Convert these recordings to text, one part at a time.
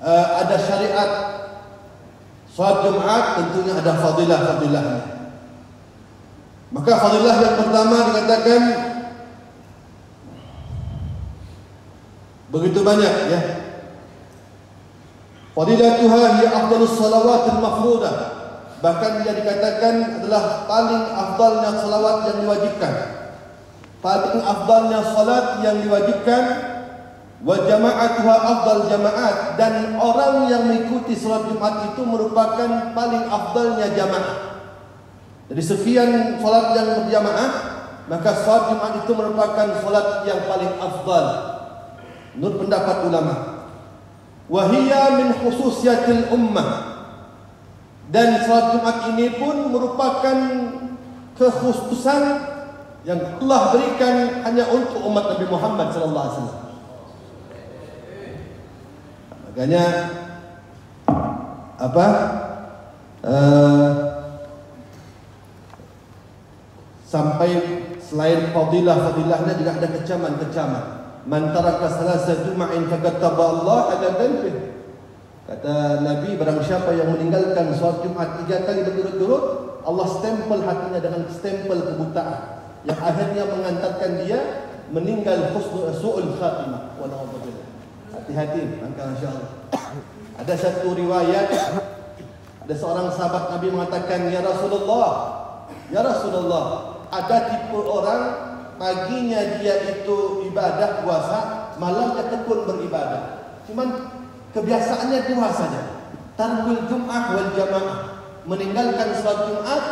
ada syariat salat Jumat, tentunya ada fadilah-fadilahnya. Maka fadilah yang pertama dikatakan begitu banyak, ya. Fadilatuha hiya afdalus salawatil mafruḍah. Bahkan dia dikatakan adalah paling afdalnya salawat yang diwajibkan. Paling afdalnya salat yang diwajibkan. Wa jama'atuha afdal jama'at, dan orang yang mengikuti salat Jumat itu merupakan paling afdalnya jamaah. Dari sekian salat yang berjamaah, maka salat Jumat itu merupakan salat yang paling afdal menurut pendapat ulama. Wa hiya min khususiyatil ummah, dan salat Jumat ini pun merupakan kekhususan yang Allah berikan hanya untuk umat Nabi Muhammad sallallahu alaihi wasallam. Makanya sampai selain fadilah-fadilahnya juga ada kecaman-kecaman. Man taraka salasa jum'in faqad taba Allah ala dhanbih. Kata Nabi, barang siapa yang meninggalkan salat Jumat 3 kali berturut-turut, Allah stempel hatinya dengan stempel kebutaan yang akhirnya mengantarkan dia meninggal su'ul khatimah. Wa na'udzubillah. Hati-hati, maka insya-Allah. Ada satu riwayat, ada seorang sahabat Nabi mengatakan, ya Rasulullah, ada tipe orang paginya dia itu ibadah puasa, malamnya tekun beribadah. Cuman kebiasaannya dua saja, tarkul jum'ah wal jamaah, meninggalkan salat Jumat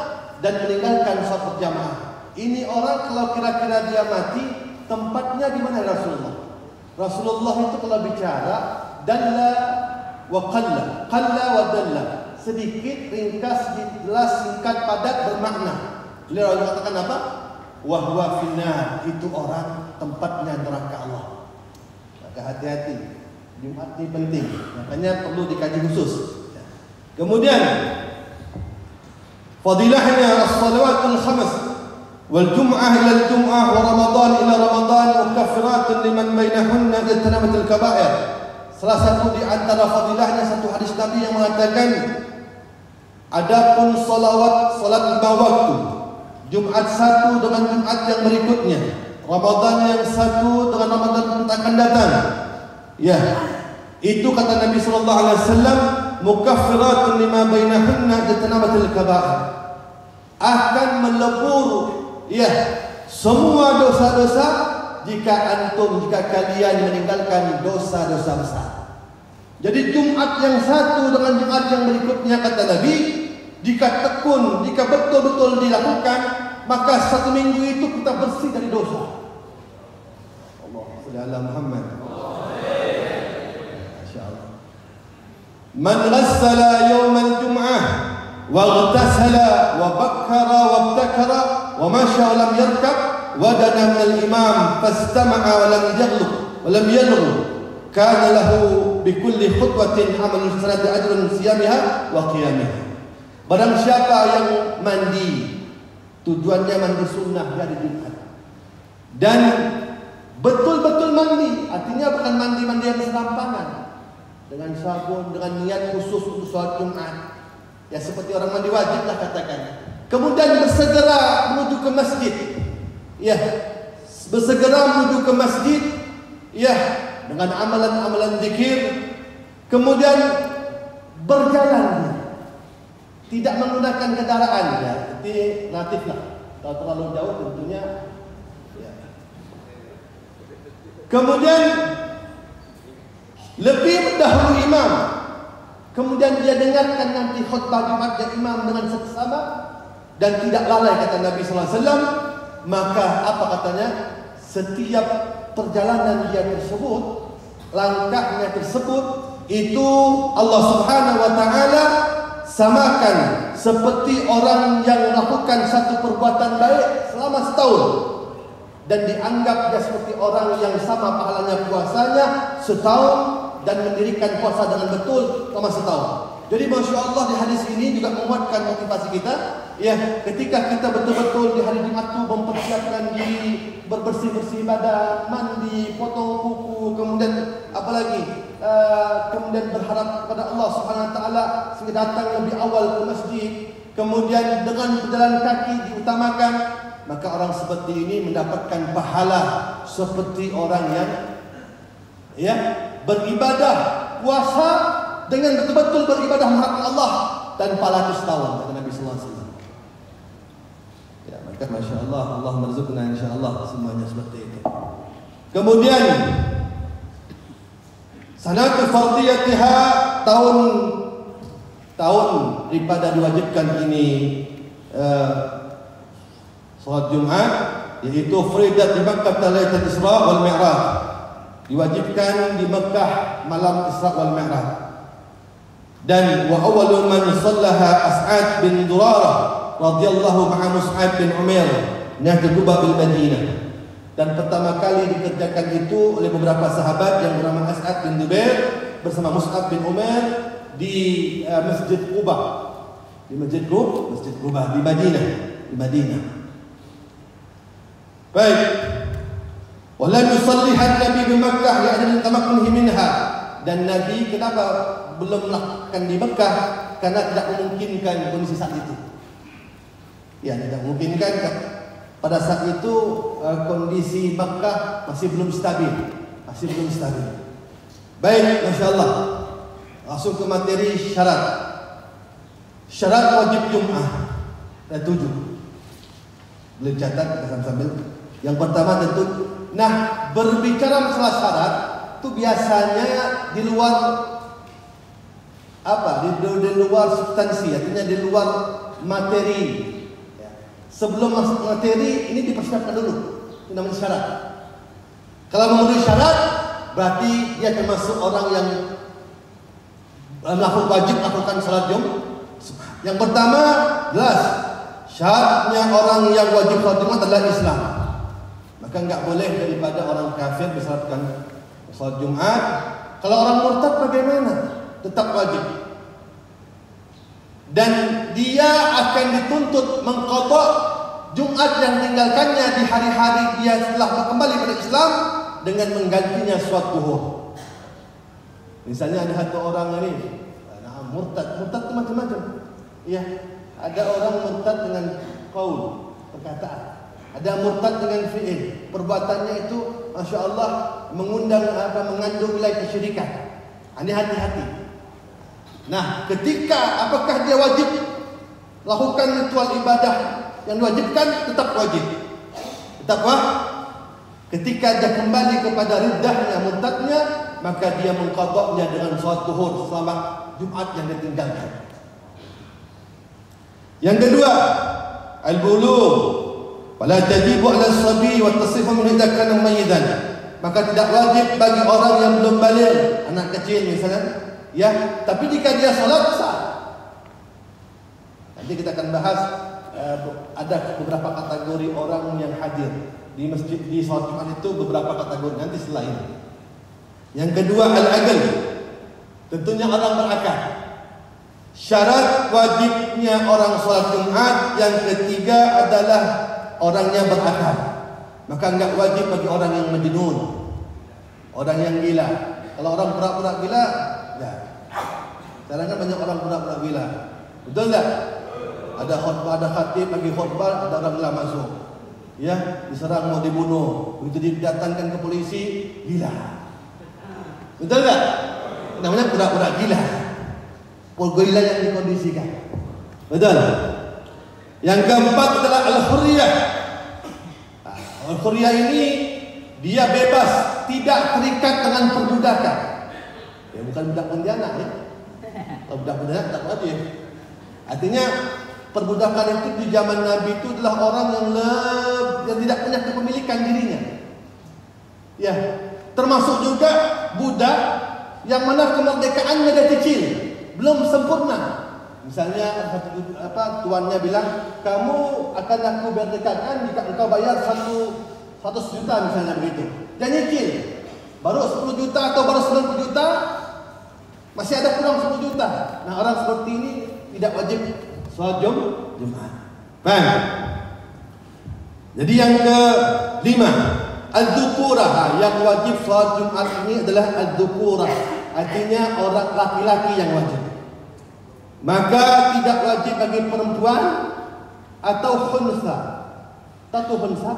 dan meninggalkan salat berjamaah. Ini orang kalau kira-kira dia mati, tempatnya di mana Rasulullah? Rasulullah itu kalau bicara dalla wa qalla wa dalla, sedikit, ringkas, jelas, singkat, padat, bermakna. Beliau mengatakan apa? Wa huwa finnar, itu orang tempatnya neraka Allah. Maka hati-hati, Jumat ini penting, makanya perlu dikaji khusus. Kemudian fadilahnya as-salawatul khams wal jum'ah ila al-jum'ah wa ramadan ila ramadan mukaffiratun liman bainahunna ijtinabatul kaba'ir. Salah satu di antara fadilahnya satu hadis Nabi yang mengatakan, adapun salat lima waktu, Jumat satu dengan Jumat yang berikutnya, Ramadan yang satu dengan Ramadan yang akan datang, ya, itu kata Nabi sallallahu alaihi wasallam, mukaffiratun lima bainahunna ijtinabatul kaba'ir, akan melebur, ya, semua dosa-dosa jika kalian meninggalkan dosa-dosa besar. Jadi Jumat yang satu dengan Jumat yang berikutnya kata Nabi, jika tekun, jika betul-betul dilakukan, maka satu minggu itu kita bersih dari dosa. Allahumma shalli ala Muhammad. Masyaallah. Man ghassala yawm al-jum'ah wa ightasala wa bakkara wa ibtakara wa masya wa lam yarkab wa dana min al-imam fastama'a wa lam yalghu kana lahu bi kulli khutwatin amalun sanati ajrun siyamiha wa qiyamiha. Barang siapa yang mandi, tujuannya mandi sunnah dari Jumat, dan betul-betul mandi, artinya bukan mandi yang serampangan dengan sabun, dengan niat khusus untuk sholat Jumat, ya seperti orang mandi wajib lah katakan. Kemudian bersegera menuju ke masjid, ya, bersegera menuju ke masjid, ya, dengan amalan-amalan zikir, kemudian berjalan, tidak menggunakan kendaraan, ya, jadi relatif lah. Kalau terlalu jauh tentunya, ya. Kemudian lebih mendahului imam, kemudian dia dengarkan nanti khutbah Jumat dari imam dengan seksama dan tidak lalai kata Nabi sallallahu alaihi wasallam. Maka apa katanya? Setiap perjalanan dia tersebut, langkahnya tersebut, itu Allah Subhanahu wa taala samakan seperti orang yang melakukan satu perbuatan baik selama setahun, dan dianggap dia seperti orang yang sama pahalanya puasanya setahun dan mendirikan puasa dengan betul selama setahun. Jadi Masya Allah di hadis ini juga menguatkan motivasi kita, ya, ketika kita betul-betul di hari Jumat itu mempersiapkan diri, berbersih-bersih badan, mandi, potong kuku, kemudian apalagi kemudian berharap kepada Allah Subhanahu Wa Taala sehingga datang lebih awal ke masjid, kemudian dengan berjalan kaki diutamakan, maka orang seperti ini mendapatkan pahala seperti orang yang beribadah puasa dengan betul-betul beribadah menghadap Allah tanpa 100 tahun, kata Nabi sallallahu alaihi wasallam. Ya, maka masya-Allah, Allah merzukna insyaallah semuanya seperti itu. Kemudian sanatu fardiyatiha, tahun daripada diwajibkan ini salat Jumat, yaitu furidat di Makkah lailatul Isra wal Mi'raj, diwajibkan di Makkah malam Isra wal Mi'raj. Dan wa awwalu man sallaha As'ad bin Durarah radhiyallahu ma'a Mus'ab bin Umair nahdu Quba bil Madinah. Dan pertama kali dikerjakan itu oleh beberapa sahabat yang bernama As'ad bin Dubair bersama Mus'ab bin Umair di Masjid Quba. Di Masjid Quba di Madinah. Baik. Walam yusalliha Nabi di Makkah li'adami tamakkunhi minha. Dan Nabi kenapa belum melakukan di Mekah? Karena tidak memungkinkan kondisi saat itu. Ya, tidak memungkinkan. Pada saat itu kondisi Mekah masih belum stabil. Baik, Masya Allah. Langsung ke materi syarat. Syarat wajib Jum'ah. Ada 7. Boleh catat sambil. Yang pertama tentu, berbicara masalah syarat itu biasanya di luar di luar substansi, artinya di luar materi. Sebelum masuk materi ini dipersiapkan dulu, itu namanya syarat. Kalau memenuhi syarat berarti dia termasuk orang yang wajib melakukan salat Jumat. Yang pertama jelas syaratnya orang yang wajib salat Jumat adalah Islam. Maka enggak boleh daripada orang kafir disyaratkan salat Jumat. Kalau orang murtad bagaimana? Tetap wajib. Dan dia akan dituntut mengqadha Jumat yang tinggalkannya di hari-hari dia setelah kembali pada Islam dengan menggantinya sholat zuhur. Misalnya ada satu orang ini murtad itu macam-macam. Ya, ada orang murtad dengan qaul, perkataan. Ada murtad dengan fi'il. Perbuatannya itu Masya Allah mengandung nilai kesyirikan. Ini hati-hati. Nah, ketika apakah dia wajib lakukan ritual ibadah yang diwajibkan? Tetap wajib. Ketika dia kembali kepada riddahnya, murtadnya, maka dia mengqadha'nya dengan salat zuhur selama Jumat yang ditinggalkan. Yang kedua, al-bulugh. Wala tajibu 'ala as-sabi wa tasrifu min idza kana mayyidan. Maka tidak wajib bagi orang yang belum baligh, anak kecil misalnya, ya, tapi jika dia salat sah. Nanti kita akan bahas ada beberapa kategori orang yang hadir di masjid di salat Jumat itu, beberapa kategori nanti setelah ini. Yang kedua al-aql. Tentunya orang berakal. Syarat wajibnya orang salat Jumat yang ketiga adalah orangnya berakal. Maka enggak wajib bagi orang yang majnun, orang yang gila. Kalau orang pura-pura gila, ya. Sekarang kan banyak orang pura-pura gila. Betul tak? Ada khutbah, ada khatib bagi khutbah, ada orang gila masuk. Ya, diserang mau dibunuh. Begitu didatangkan ke polisi, gila. Betul tak? Namanya pura-pura gila. Gila yang dikondisikan. Betul. Yang keempat adalah al-hurriyah. Al-hurriyah ini dia bebas, tidak terikat dengan perbudakan. Ya, bukan budak pontianak ya. Kalau budak pontianak tak wajib. Artinya perbudakan itu di zaman Nabi itu adalah orang yang tidak punya kepemilikan dirinya. Ya, termasuk juga budak yang mana kemerdekaannya dari kecil, belum sempurna. Misalnya tuannya bilang, kamu akan aku merdekakan jika engkau bayar 100 juta misalnya begitu. Dan nyicil, baru 10 juta atau baru 90 juta, masih ada kurang 10 juta. Nah, orang seperti ini tidak wajib salat Jumat. Baik. Jadi yang kelima, al-dzukurah. Yang wajib salat Jumat ini adalah al-dzukurah. artinya orang laki-laki yang wajib. Maka tidak wajib bagi perempuan atau khunsa. Tahu khunsa?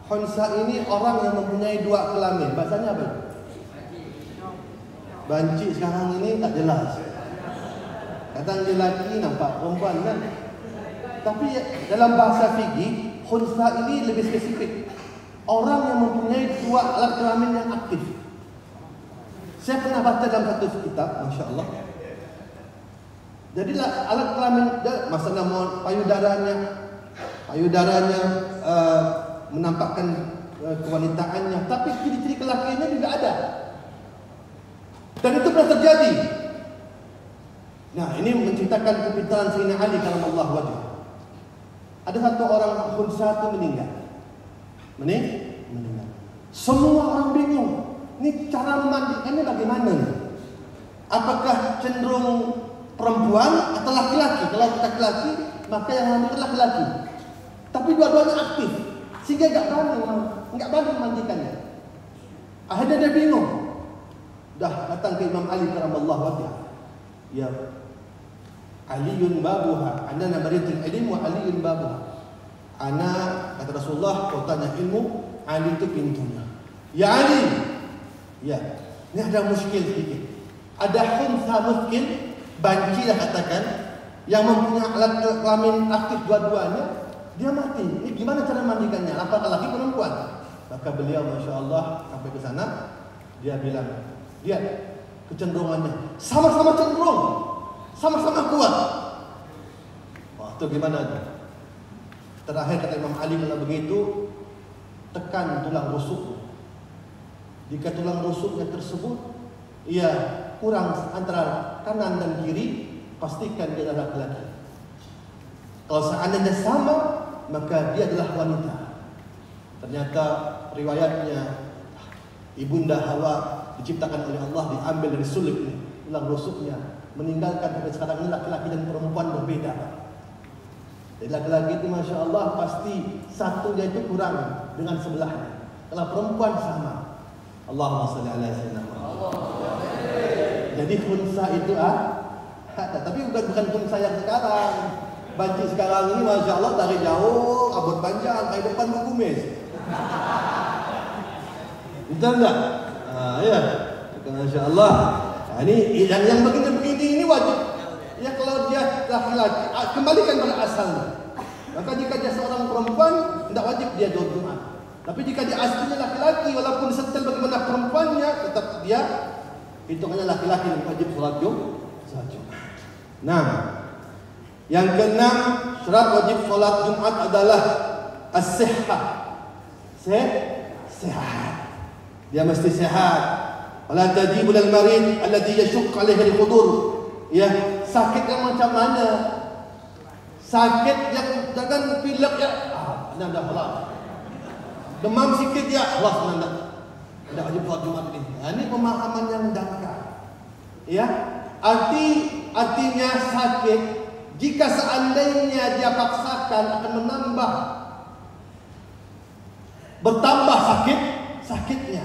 Khunsa ini orang yang mempunyai dua kelamin. Bahasanya apa? Banci sekarang ini tak jelas. Kadang dia laki nampak perempuan kan. Tapi dalam bahasa fikih, khunsa ini lebih spesifik. Orang yang mempunyai dua alat kelamin yang aktif. Saya pernah baca dalam satu kitab, Masya Allah. Jadilah alat kelamin, masalah payudaranya menampakkan kewanitaannya, tapi ciri-ciri kelakiannya juga ada. Dan itu pernah terjadi. Nah, ini menceritakan kepintaran Sayyidina Ali karamallahu wajhah. Ada satu orang khunsa itu meninggal. Semua orang bingung. Ini cara memandikannya bagaimana nih? Apakah cenderung perempuan atau laki-laki? Kalau laki-laki, maka yang hamil laki-laki. Tapi dua-duanya aktif, sehingga nggak berani memandikannya. Akhirnya dia bingung. Dah datang ke Imam Ali karamallahu wajhah. Ya, Aliun babuha, ana nabaritul ilm wa Aliun babuha. Ana kata Rasulullah, kau tanya ilmu, Ali itu pintunya. Ya Ali, ya, ini ada muskil sedikit. Ada khunsa muskil, banci lah katakan, yang mempunyai alat kelamin aktif dua-duanya, dia mati. Ini gimana cara mandikannya? Apakah laki perempuan? Maka beliau Masya Allah sampai ke sana, dia bilang, lihat kecenderungannya, sama-sama cenderung, sama-sama kuat. Wah, itu gimana itu? Terakhir kata Imam Ali, kalau begitu tekan tulang rusuk. Jika tulang rusuknya tersebut ia kurang antara kanan dan kiri, pastikan dia adalah laki-laki. Kalau seandainya sama, maka dia adalah wanita. Ternyata riwayatnya Ibunda Hawa diciptakan oleh Allah, diambil dari sulib tulang rusuknya, meninggalkan sampai sekarang ini laki-laki dan perempuan berbeda. Jadi laki-laki itu Masya Allah pasti satunya itu kurang dengan sebelahnya. Kalau perempuan sama. Allahumma salli ala sayyidina Muhammad. Jadi khunsa itu ada, tapi bukan khunsa yang sekarang. Banci sekarang ini Masya Allah dari jauh, rambut panjang, kayak depan berkumis. Betul enggak? Ya, Masya Allah. Nah, ini yang begini-begini ini wajib. Ya kalau dia laki-laki, kembalikan pada asalnya. Maka jika dia seorang perempuan, tidak wajib dia Jumat. Tapi jika dia aslinya laki-laki, walaupun setel bagaimana perempuannya, tetap dia hitungannya laki-laki yang wajib sholat Jumat. Nah, yang keenam, syarat wajib sholat Jumat adalah as-sihhah. Sehat. Dia mesti sehat. Wala tajibul al-marid alladhi yashq 'alaihi al-hudur. Ya, sakit yang macam mana? Sakit yang jangan pilek ya. Anda dah kelar. Demam sikit ya, Allah anda. Tidak wajib sholat Jumat ini. Nah, ini pemahaman yang dangkal. Ya, artinya sakit. Jika seandainya dia paksakan akan bertambah sakitnya.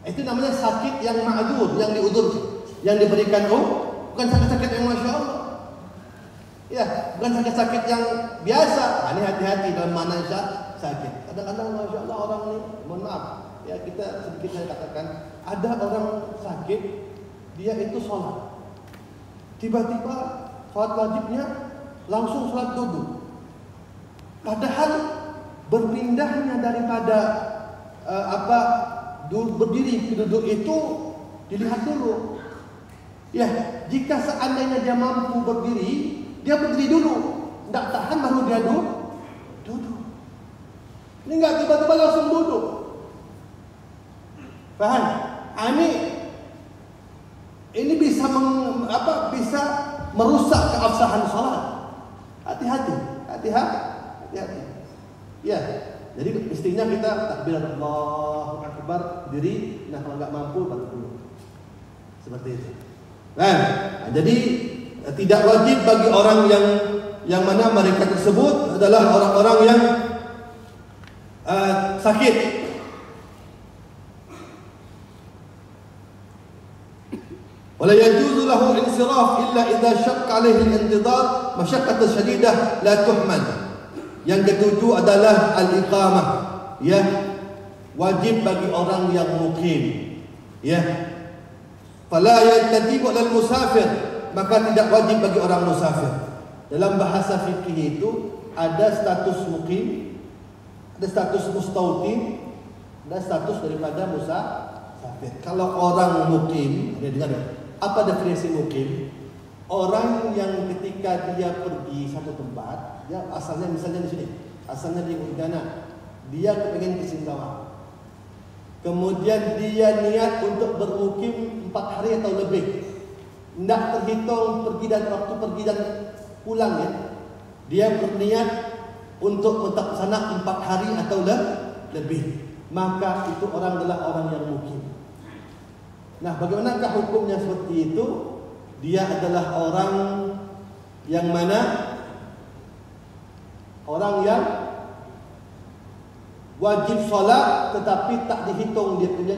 Itu namanya sakit yang ma'dzur, yang diudzur, yang diberikan bukan sakit-sakit yang Masya Allah. Ya, bukan sakit-sakit yang biasa. Ini hati-hati dalam mana sakit. Kadang-kadang Masya Allah orang ini, mohon maaf, ya kita sedikit saya katakan, ada orang sakit, dia itu sholat. Tiba-tiba sholat wajibnya langsung sholat duduk. Padahal berpindahnya daripada berdiri ke duduk itu dilihat dulu. Ya, jika seandainya dia mampu berdiri, dia berdiri dulu. Tidak tahan baru dia duduk. Ini enggak tiba-tiba langsung duduk. Paham? Ini bisa bisa merusak keabsahan salat. Hati-hati. Ya, jadi mestinya kita takbir Allahu Akbar diri. Nah, kalau enggak mampu baru dulu. Seperti itu. Nah, jadi tidak wajib bagi orang yang mana mereka tersebut adalah orang-orang yang sakit. ولا يجوز له الانصراف إلا إذا شق عليه الانتظار مشقة شديدة لا تحمل. Yang ketujuh adalah al-iqamah, ya, wajib bagi orang yang mukim, ya. Fala yajtazibu lil musafir, maka tidak wajib bagi orang musafir. Dalam bahasa fikih itu ada status mukim, ada status mustautin, ada status daripada musafir. Kalau orang mukim, ada dengar apa definisi mukim? Orang yang ketika dia pergi satu tempat, dia asalnya misalnya di sini, asalnya di Udana, dia kepengen ke Singkawang. Kemudian dia niat untuk bermukim 4 hari atau lebih. Tidak terhitung pergi dan waktu pergi dan pulang, ya. Dia berniat untuk tetap sana 4 hari atau lebih. Maka itu orang adalah orang yang mukim. Nah, bagaimanakah hukumnya seperti itu? Dia adalah orang yang mana? Orang yang wajib salat tetapi tak dihitung dia punya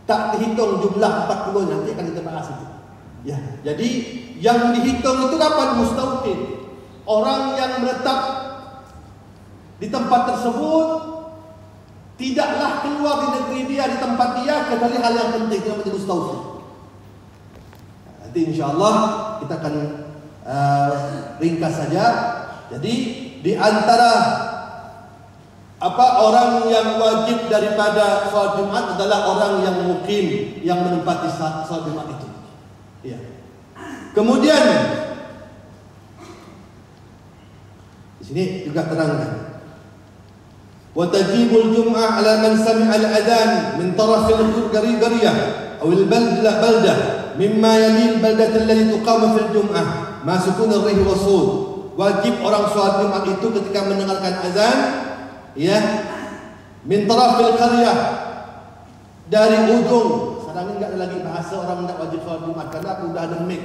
tak dihitung jumlah 40, nanti akan kita bahas itu. Ya, jadi yang dihitung itu kapan? Mustautin. Orang yang menetap di tempat tersebut tidaklah keluar di negeri dia, di tempat dia, kecuali hal yang penting yang menjadi mustautin. Nanti insyaAllah kita akan ringkas saja. Jadi di antara orang yang wajib daripada sholat Jumat adalah orang yang mukim, yang menempati sholat Jumat itu. Ya. Kemudian di sini juga terangkan. وتجيب الجمعة على من سمع الأذان من طرف القرية أو البلدة مما يلي البلدة التي تقام في الجمعة ما سكون الريح والصوت. Wajib orang sholat Jumat itu ketika mendengarkan azan, ya, min tarafil qaryah, dari ujung. Sekarang ini enggak ada lagi bahasa orang tidak wajib sholat Jumat karena sudah ada mic.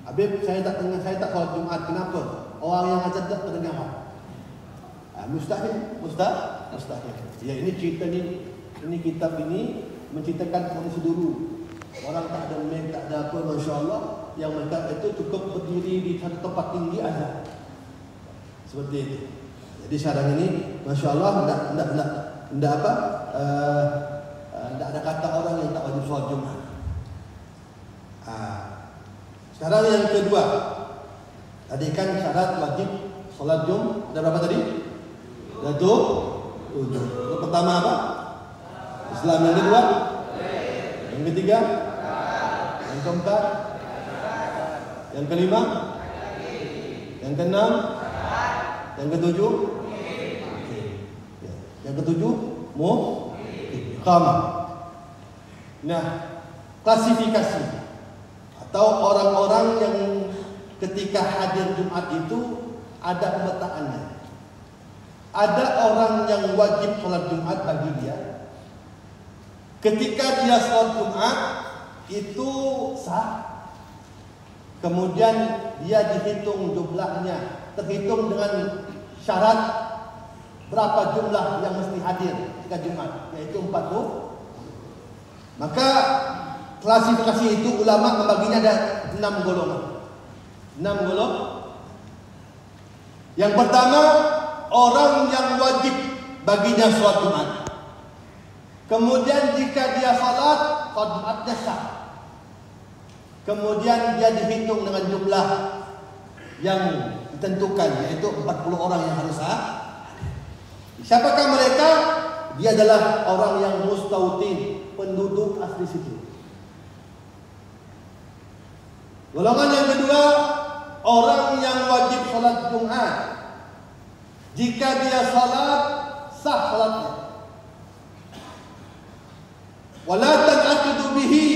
Habib, saya tak sholat Jumat. Kenapa? Orang yang ajar tak terdengar. Mustahil. Ya, ini cerita ini kitab ini menceritakan kondisi dulu. Orang tak ada mic, tak ada apa, masya-Allah. Yang mereka itu cukup berdiri di satu tempat tinggi aja. Seperti itu. Jadi sekarang ini, masya-Allah, tidak ada kata orang yang tak wajib sholat Jumat. Sekarang yang kedua, tadi kan syarat wajib sholat Jumat. Ada berapa tadi? Ada 7. Yang pertama apa? Islam. Yang kedua? Yang ketiga? Yang keempat? Yang kelima? Yang keenam? Yang ketujuh? Yang ketujuh? Iqamah. Nah, klasifikasi atau orang-orang yang ketika hadir Jumat itu ada pemetaannya. Ada orang yang wajib sholat Jumat bagi dia. Ketika dia sholat Jumat itu sah. Kemudian dia dihitung jumlahnya, terhitung dengan syarat berapa jumlah yang mesti hadir ketika Jumat, yaitu 40. Maka klasifikasi itu ulama membaginya ada 6 golongan. 6 golongan. Yang pertama, orang yang wajib baginya sholat Jumat. Kemudian jika dia sholat Jumatnya sah. Kemudian dia dihitung dengan jumlah yang ditentukan, yaitu 40 orang yang harus hadir. Siapakah mereka? Dia adalah orang yang mustautin, penduduk asli situ. Golongan yang kedua, orang yang wajib sholat Jumat. Jika dia sholat, sah sholatnya. Wala tan'aqidu bihi,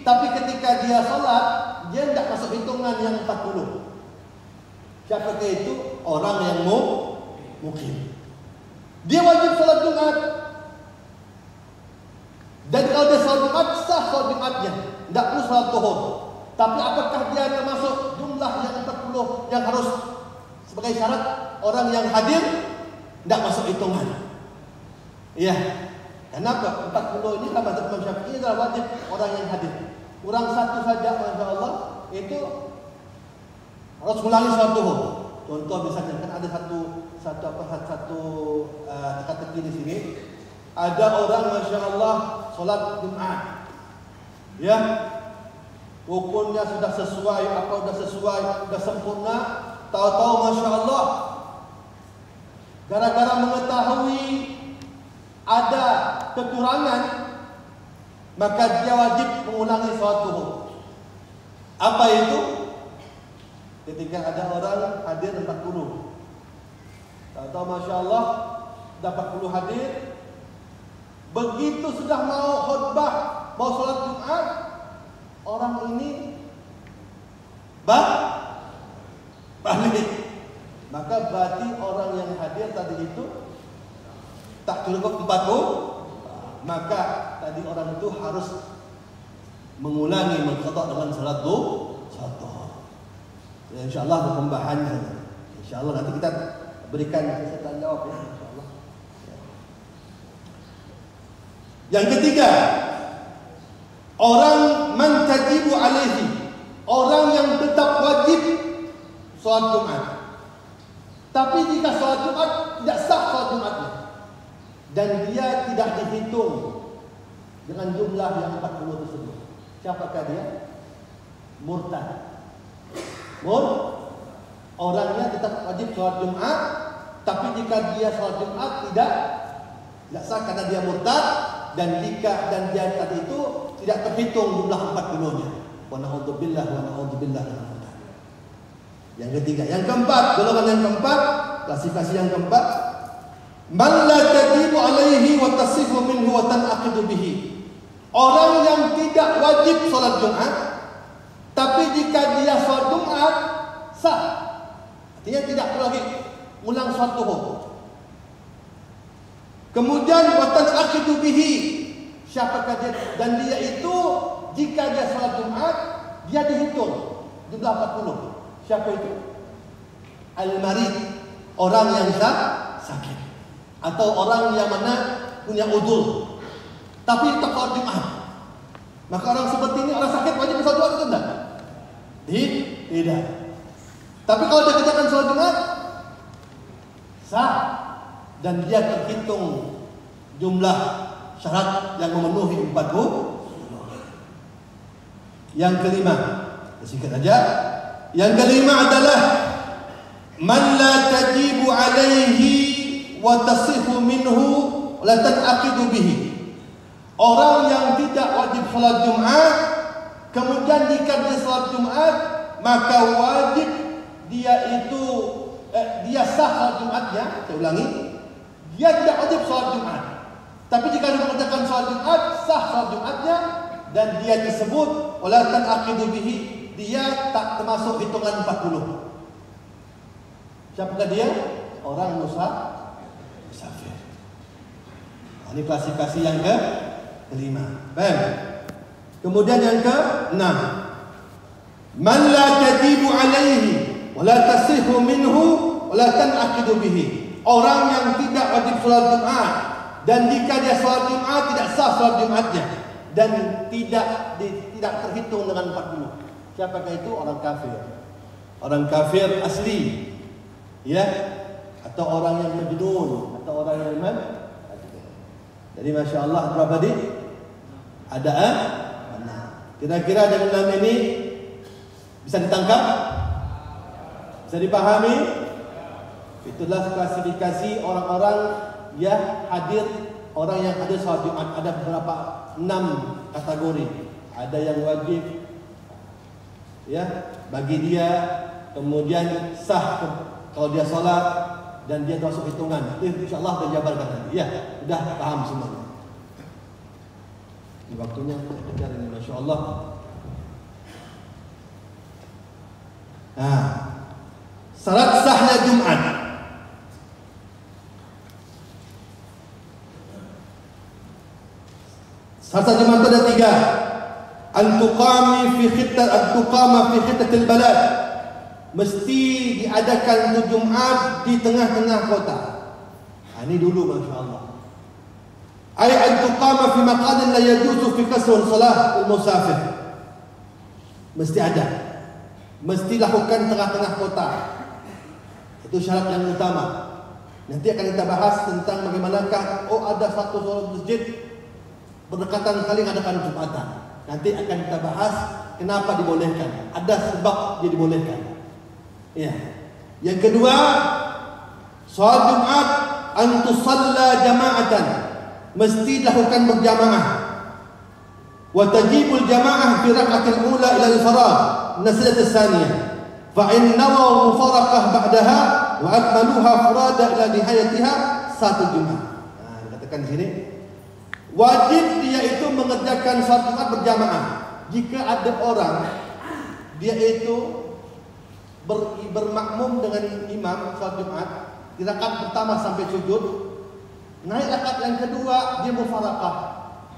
tapi ketika dia sholat, dia tidak masuk hitungan yang 40. Siapakah itu? Orang yang mukim. Dia wajib sholat Jumat. Dan kalau dia sholat Jumat, sah sholat Jumatnya, tidak perlu sholat Zuhur. Tapi apakah dia termasuk jumlah yang 40 yang harus sebagai syarat orang yang hadir? Tidak masuk hitungan. Iya. Kenapa? 40 ini kan mazhab Imam Syafi'i adalah wajib orang yang hadir. Kurang satu saja, masya Allah, itu harus ulangi sholat duhur. Contoh misalnya kan ada satu teka-teki di sini. Ada orang masya Allah sholat Jumat, ya, rukunnya sudah sesuai, sudah sempurna. Tahu-tahu masya Allah, gara-gara mengetahui ada kekurangan, maka dia wajib mengulangi sholat duhur. Apa itu? Ketika ada orang hadir 40, tahu-tahu masya Allah dapat 40 hadir. Begitu sudah mau khutbah, mau sholat Jumat, orang ini balik. Maka berarti orang yang hadir tadi itu tak cukup 40, maka tadi orang itu harus mengulangi mengqadha dengan salat duhur. Ya, insyaallah ada pembahasannya. Insyaallah nanti kita berikan kesempatan jawab ya, insyaallah. Yang ketiga, orang man tajibu alaihi, orang yang tetap wajib sholat Jumat. Tapi jika sholat Jumat tidak sah sholat Jumatnya, dan dia tidak dihitung dengan jumlah yang 40 tersebut. Siapakah dia? Murtad. Orangnya tetap wajib sholat Jumat, tapi jika dia sholat Jumat tidak sah karena dia murtad. Dan jika dia tadi itu tidak terhitung jumlah 40-nya. Wa na'udzubillah wa na'udzubillah. Yang ketiga, yang keempat, golongan yang keempat, klasifikasi yang keempat, man la tajibu alaihi wa tasifu minhu wa tanaqidu bihi. Orang yang tidak wajib sholat Jumat, tapi jika dia sholat Jumat sah. Artinya tidak perlu lagi ulang sholat duhur. Kemudian watan akidu bihi, siapakah dia? Dan dia itu jika dia sholat Jumat dia dihitung jumlah 40. Siapa itu? Al-marid, orang yang sakit, atau orang yang mana punya udhur tapi tak sholat Jumat. Maka orang seperti ini, orang sakit wajib sholat Jumat atau tidak? Tidak. Tapi kalau dia kerjakan sholat Jumat sah. Dan dia terhitung jumlah syarat yang memenuhi 40. Yang kelima, singkat saja. Yang kelima adalah man la tajibu alaihi wa tasihu minhu la tanaqidu bihi. Orang yang tidak wajib salat Jumat, kemudian jika dia salat Jumat, maka wajib dia itu dia sah salat Jumatnya. Saya ulangi. Dia tidak wajib sholat Jumat, tapi jika dia mengerjakan sholat Jumat sah sholat Jumatnya, dan dia disebut wala tanaqidu bihi, dia tak termasuk hitungan 40. Siapakah dia? Orang musafir. Ini klasifikasi yang kelima. Baik. Kemudian yang ke-6, man la tajibu alaihi wa la tasihu minhu wa la tanaqidu bihi. Orang yang tidak wajib sholat Jumat, dan jika dia sholat Jumat tidak sah sholat Jumatnya, dan tidak terhitung dengan 40. Siapakah itu? Orang kafir. Orang kafir asli, ya, atau orang yang majnun, atau orang yang iman. Jadi masya Allah, berapa tadi? Ada kira-kira dengan 6 ini bisa ditangkap, bisa dipahami. Itulah klasifikasi orang-orang yang hadir, orang yang hadir sholat Jumat. Ada beberapa 6 kategori. Ada yang wajib, ya, bagi dia, kemudian sah kalau dia sholat, dan dia masuk hitungan. Insyaallah terjabarkan nanti. Ya, sudah paham semuanya. Di waktunya kejar ini, masya Allah. Nah, syarat sahnya Jumat. Syarat Jumat ada 3. Antuqama fi khitatil balad. Mesti diadakan Jumat di tengah-tengah kota. Ini dulu masya Allah. Ay an tuqama fi maqadin la yajuzu fi qasr salah al-musafir. Mesti ada. Mesti lakukan tengah-tengah kota. Itu syarat yang utama. Nanti akan kita bahas tentang bagaimanakah ada satu solat masjid berdekatan kali mengadakan Jumatan. Nanti akan kita bahas kenapa dibolehkan. Ada sebab dia dibolehkan. Ya. Yang kedua, salat Jumat an tusalla jama'atan. Mesti dilakukan berjamaah. Wa tajibul jama'ah fi rak'atil ula ila al-faragh min as-sajdah ats-tsaniyah. Fa in nawaw mufaraqah ba'daha wa akmaluha furada ila nihayatiha satu Jumat. Nah, katakan sini wajib dia itu mengerjakan salat Jumat berjamaah. Jika ada orang dia itu bermakmum dengan imam salat Jumat di rakaat pertama sampai sujud, naik rakaat yang kedua dia mufaraqah.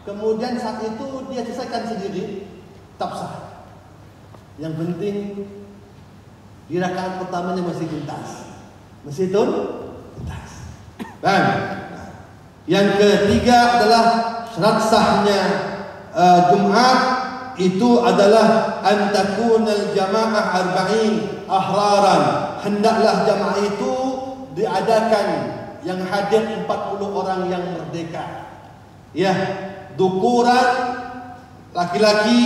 Kemudian saat itu dia selesaikan sendiri, tetap sah. Yang penting di rakaat pertamanya masih tuntas. Masih tuntas. Dan yang ketiga adalah syarat sahnya Jumat itu adalah an takunal jamaah arba'in ahraran. Hendaklah jamaah itu diadakan yang hadir 40 orang yang merdeka. Ya, dukuran laki-laki,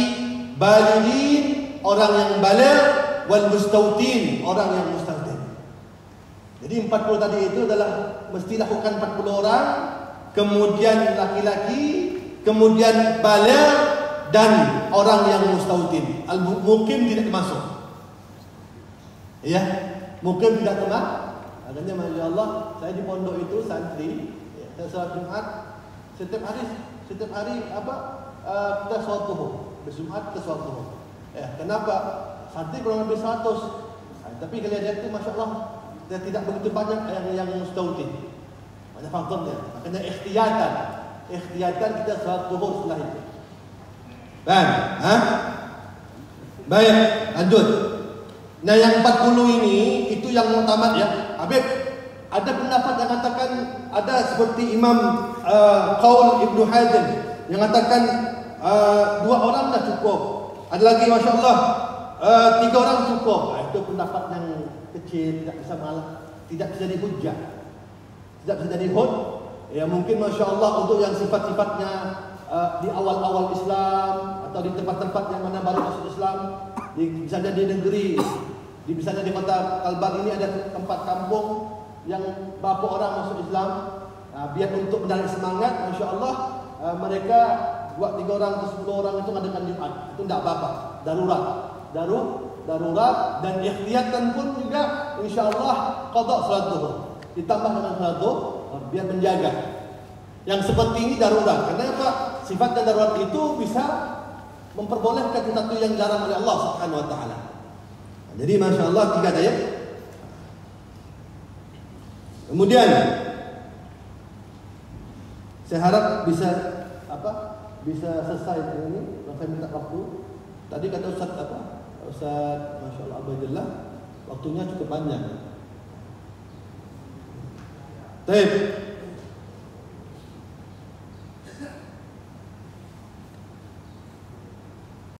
balighin orang yang baligh, wal mustautin orang yang mustautin. Jadi 40 tadi itu adalah mesti lakukan 40 orang, kemudian laki-laki, kemudian baligh dan orang yang mustautin. Al-muqim tidak termasuk. Ya, muqim tidak termasuk. Adanya masya-Allah, saya di pondok itu santri, saya salat Jumat setiap hari kita salat zuhur. Jumat ke salat zuhur. Ya, kenapa? Santri kurang lebih 100. Tapi kalian lihat itu masya-Allah dia tidak begitu banyak yang mustautin. Banyak faktornya. Makanya ikhtiyatan kita salat zuhur setelah itu. Baik, lanjut. Nah, yang 40 ini itu yang mutamat ya. Habib, ada pendapat yang mengatakan ada seperti Imam Qaul Ibnu Hazm yang mengatakan 2 orang dah cukup. Ada lagi masya-Allah 3 orang cukup. Itu pendapat yang kecil, tidak bisa dihujah. Tidak bisa dihud. Ya mungkin masya-Allah untuk yang sifat-sifatnya di awal-awal Islam atau di tempat-tempat yang mana baru masuk Islam, misalnya di negeri, misalnya di kota Kalbar ini ada tempat kampung yang berapa orang masuk Islam, biar untuk menarik semangat, masya-Allah mereka buat 3 orang atau 10 orang itu mengadakan Jumat, itu tidak apa-apa, darurat dan ikhtiyatan pun juga insya-Allah qada salat zuhur, ditambah dengan salat zuhur biar menjaga. Yang seperti ini darurat, karena apa? Sifatnya darurat itu bisa memperbolehkan sesuatu yang dilarang oleh Allah Subhanahu wa taala. Jadi masya-Allah 3 ayat. Kemudian saya harap bisa selesai ini. Saya minta waktu. Tadi kata Ustaz masya-Allah Abdullah, waktunya cukup panjang. Baik.